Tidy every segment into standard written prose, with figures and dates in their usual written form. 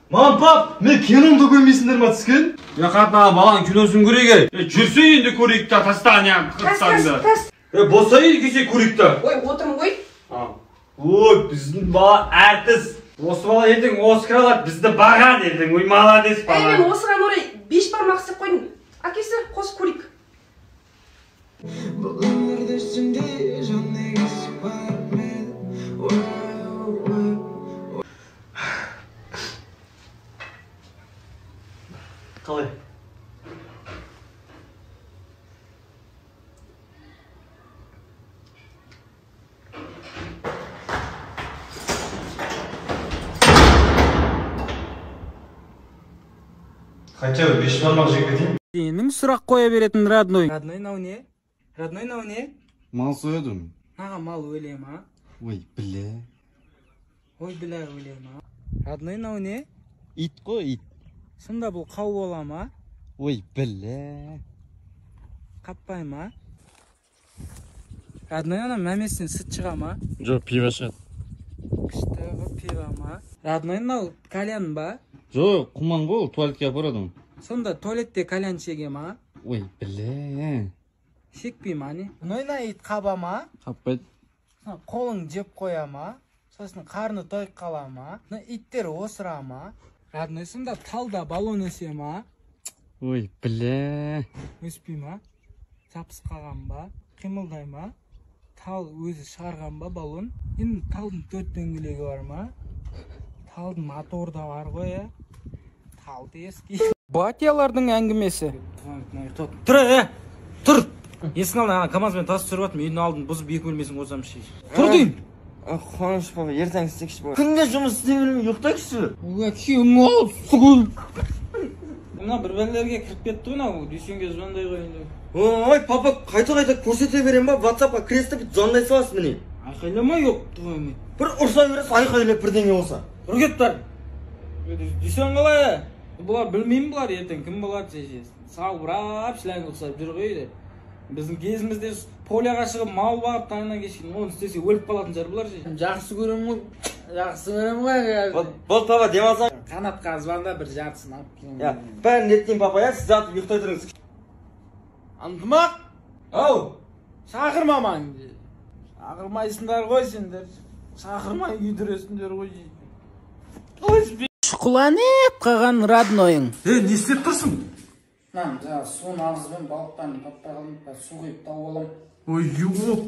Мам, пап, мен киномды көрмейсіңдер ма түскен? Қатына балаң киносын көрейік. Жүрсе енді көрейік та, тастан қырсаңды. Босай кесе көрейік та. Ой, отырмын ғой. Ой, біздің бала әртіс. Осы бала ертең Оскар алады, бізді бағады ертең. Ой, молодец бала. Мен осыған орай 5 бармақ істеп қойдым. Әкесі, қосып көрейік. Қалай? Хотя бы 5 бармақ жеп кетейін. Сенің сұрақ қоя беретін родной. Родной нау не? Родной нау не? Мал соядым. Наға мал өле ма? Ой, біле. Ой, біле өле ма? Родной нау не? Ит қой, ит. Сонда бұл қау бола ма? Ой, біле. Қаппай ма? Родной ана мәмесінен сүт шыға ма? Жоқ, пиво шығады. Күштігі пива ма? Родной нау кальян ба? Жоқ, құман ғой, туалетке апарадым. Сонда туалетте кальян шеге ма? Ой, біле. Шекпей ма не? Нойна ит қаба ма? Қаппайды. Қолың жеп қоя ма? Сосын қарны тойып қала ма? Иттер осыра ма? Родной сонда талда балон өсе ма? Ой, біле. Өспей ма? Жапыс қаған ба? Қимылдай ма? Тал өзі шығарған ба балон? Енді талдың 4 дөңгелегі бар ма? Талдың моторы да бар ғой, талды ескі. Батиялардың әңгімесі. Тұр, тұр! Есің алдын, КамАЗбен тасып жүріп атым, үйдің алдын бұзып 2 бөлмесін қосам шей. Тұр дейін! Қоныш баба, ертең істекші баба. Күнде жұмыс істей білмей ұйықтайықшы. Кем ол, сұғыл! Мына бір бәлерге кіріп кетті ғой, дүйсенге звондай қойын. Ой, папа, қайта көрсете берем ба? WhatsAppқа кресті бүт звондай саласыз міне. Айқайламай өпті ғой мен. Бір ұрса бересі айқайлап бірдеңе болса. Үргеттар! Дүйсен қалай? Бұлар білмеймін бұлар ертең кім болады шешесі. Сау бұрап, шіләңгі ұқсап жүр ғой. Біздің кезімізде поляға шығып мал бағып таңынан кешкен, оны істесе өліп қалатын жар бұлар шешесі. Жақсы көрем ғой. Жақсы көрем ғой. Бол папа, демалсаң. Қанатқа звонда бір жартысын алып келем. Бәрін еттен папа, сіз жатып ұйықтай тұрыңыз. Антымақ? Ау! Шақырма маңды. Шақырмайсыңдар ғой сендер. Шақырмай күйдіресіңдер ғой. Шұқыланып қаған роднойың. Не істеп тұрсың? Нам, суын ағызбен балықтарын таппай қалдым, су қойып тауып алам. Ой, оп!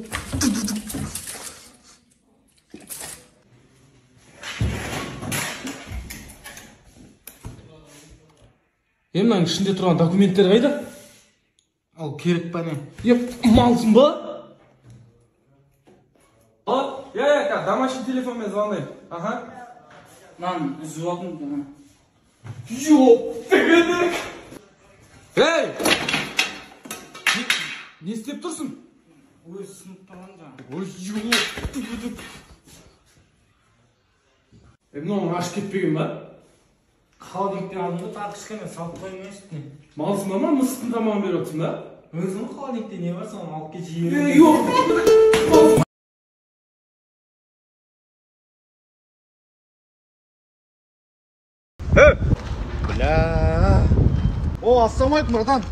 Мынаның ішінде тұрған документтер қайда? Ал керек па не? Малсың ба? Я, домашний телефонмен звондайм. Ага. Нан үзіп алдым. Эй! Не істеп тұрсың? Өз сынып тұрған жаңа. Ой, мынауың ашып кетпеген ба? Холодильниктен алдымда тағы кішкене салып қоймай үстіне. Малсың ба ма, мысықтың тамағын беріп отырсың ба? Өзің холодильникте не бар, соны алып кетші. Жоқ! Бля. О, ассалаумалейкум, братан.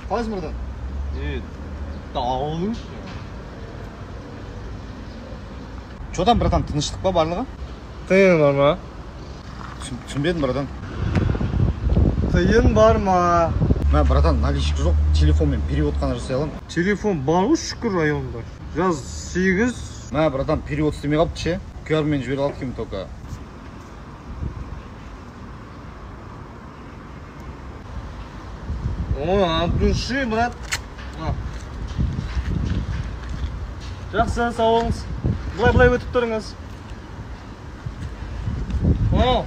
Қалайсың, братан? Дауылың. Че там, братан, тыныштық па барлығы? Тыйын бар ма? Түсінбедім, братан. Тыйын бар ма? Мә, братан, наличик жоқ, телефонмен перевод қана жасай аламын. Телефон бар ғой, шүкір районда. Жаз 8. Мә, братан, перевод істемей қалыпты ше. QR-мен жібере алып кем тока. О, от души, брат. Жақсы, сау болыңыз. Былай өтіп тұрыңыз. О,